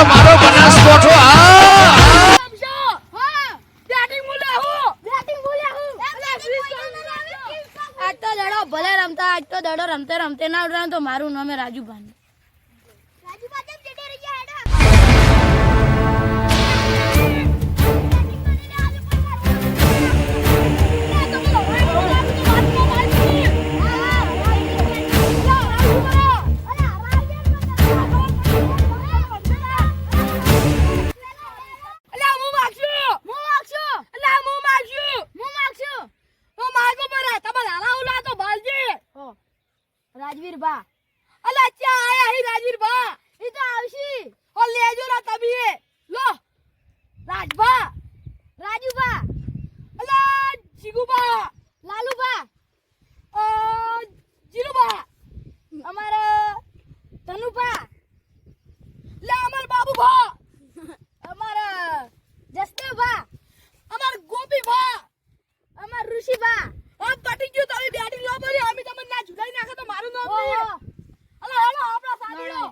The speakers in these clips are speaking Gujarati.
મારો બનાસકોઠો ભલે રમતા આજ તો દડો રમતે રમતે ના ઉડવાનું તો મારું નામ રાજુભાન. રાજવીર બા અલા ચા આયા હી રાજવીર બા ઈ તો આવશી ઓ લેજો રા તબીએ લો રાજબા રાજુબા અલા જીગુબા લાલુબા જીલુબા અમારા તનુબા લે અમાર બાબુબા અમારા જસ્તેબા અમાર ગોપીબા અમાર ઋષિબા આ પટી ગયો તારી બેટિંગ લો બરી અમે તમને ના જુદાઈ નાખે તો મારું નામ નહીં અલા હેલો આપડા સાડીઓ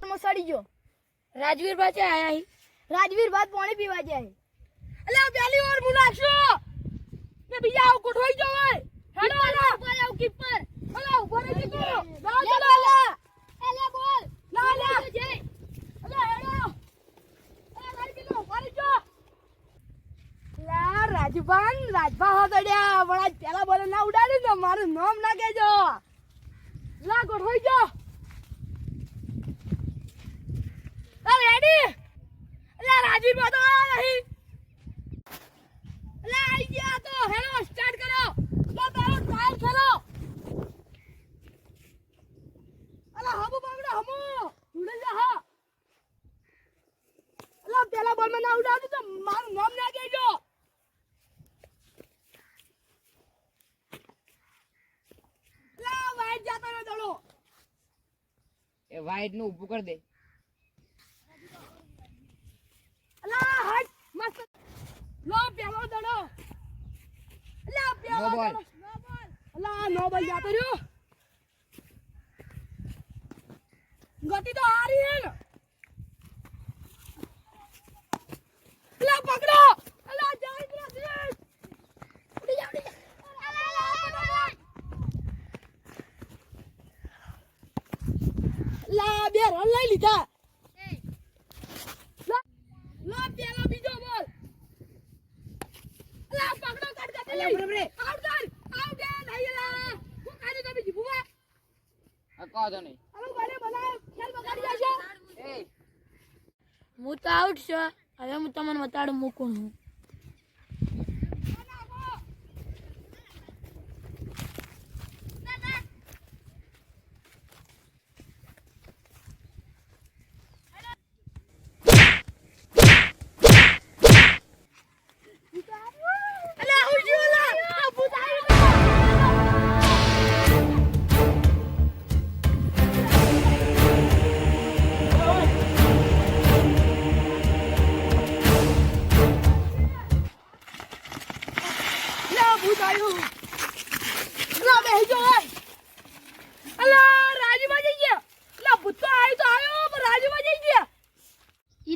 મસાડી ગયો રાજવીર બાચે આયા હી રાજવીર બાદ પાણી પીવા જાય અલા પહેલી વાર મુલાશો ને બીજા કોઠોઈ જવાય હેડો હેડો ઉપર આવ કીપર અલા ઉપર કીપર ના ચલા લા એલે બોલ ના લા જય અલા હેડો અલા ગાડી કિલો મારી જો લા રાજભા હો દડ્યા વડા પેલા બોલે ના ઉડાડી તો મારું નામ ના કેજો લા કોઠોઈ જો અલા રેડી અલા રાજવીર બાતો નહીં લે આઈ ગયા તો હેલો સ્ટાર્ટ કરો તો તારો ટ્રાયલ ખેલો અલા હમુ બાગડા હમુ ઉડે જા હા અલા પેલા બોલ માં ના ઉડાવતું તો મારું નામ ના કહેજો લા વાઈટ જાતો ન દડો એ વાઈટ નું ઊભું કરી દે અલા હટ મસ્ત લો પેલો દડો અલા પેલો નો બોલ અલા નો બોલ જાતો રહ્યો ગતિ તો હારી હે ને અલા પકડો અલા જાય બ્રાઝીલ ઉડી જા લા બે રન લઈ લીધા લા પેલો બીજો બોલ અલા પકડો કાટ કાટ લે બરાબર આઉટ નહીં લા હું કાલે તો બીજી ભૂવા કહો તો નહીં હવે બને બનાવ ખેલ બગાડી જશે એ હું તો આઉટ છે હવે હું તમને બતાડું મૂકું હું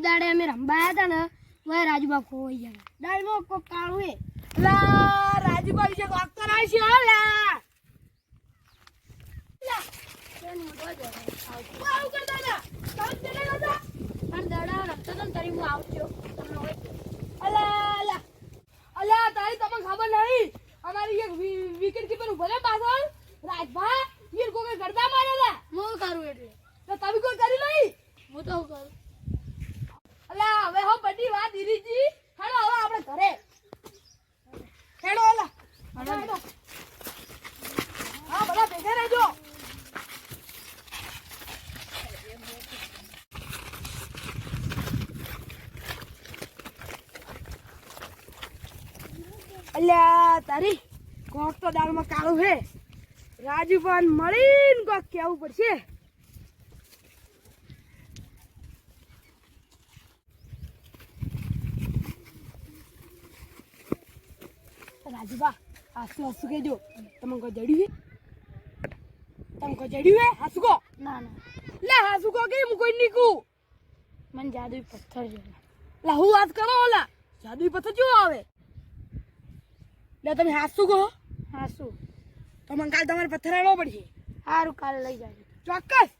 દાડે અમે રંબાયા હતા ને ભાઈ રાજુબા ખોવાઈ ગયા દાડમાં કોક કાળું હે લા રાજુબા વિશે કોક કરાય છે લા લા કેન મોટો દે આવ કરતા ના કામ ચલે ગયો પણ દાડા રખતો તો તારી હું આવજો તમને હોય અલા અલા તારી તમને ખબર નહીં અમારી એક વિકેટ કીપર ઉભો પાછળ રાજભા વીર કોકે ગરબા માર્યા હતા હું કરું એટલે તો તમે કોઈ કરી નહીં હું તો કરું અલા હવે હો બધી વાત દીરીજી હેડો હવે આપણે ઘરે હેડો અલા હેડો હા બધા ભેગા રહેજો અલ્યા તારી કોક તો દાળમાં કાળું હે રાજુભાન મળીને કોક કેવું પડશે રાજુભા હાસુ હાસુ કહેજો તમે કોઈ જડ્યું હે તમે કોઈ જડ્યું હે હાસુ કો ના ના લે હાસુ કો કે હું કોઈ નીકું મને જાદુઈ પથ્થર છે લા હું વાત કરો ઓલા જાદુઈ પથ્થર જો આવે લે તમે હાસુ કો હાસુ તો મને કાલ તમારે પથ્થર આલવો પડશે સારું કાલ લઈ જાય ચોક્કસ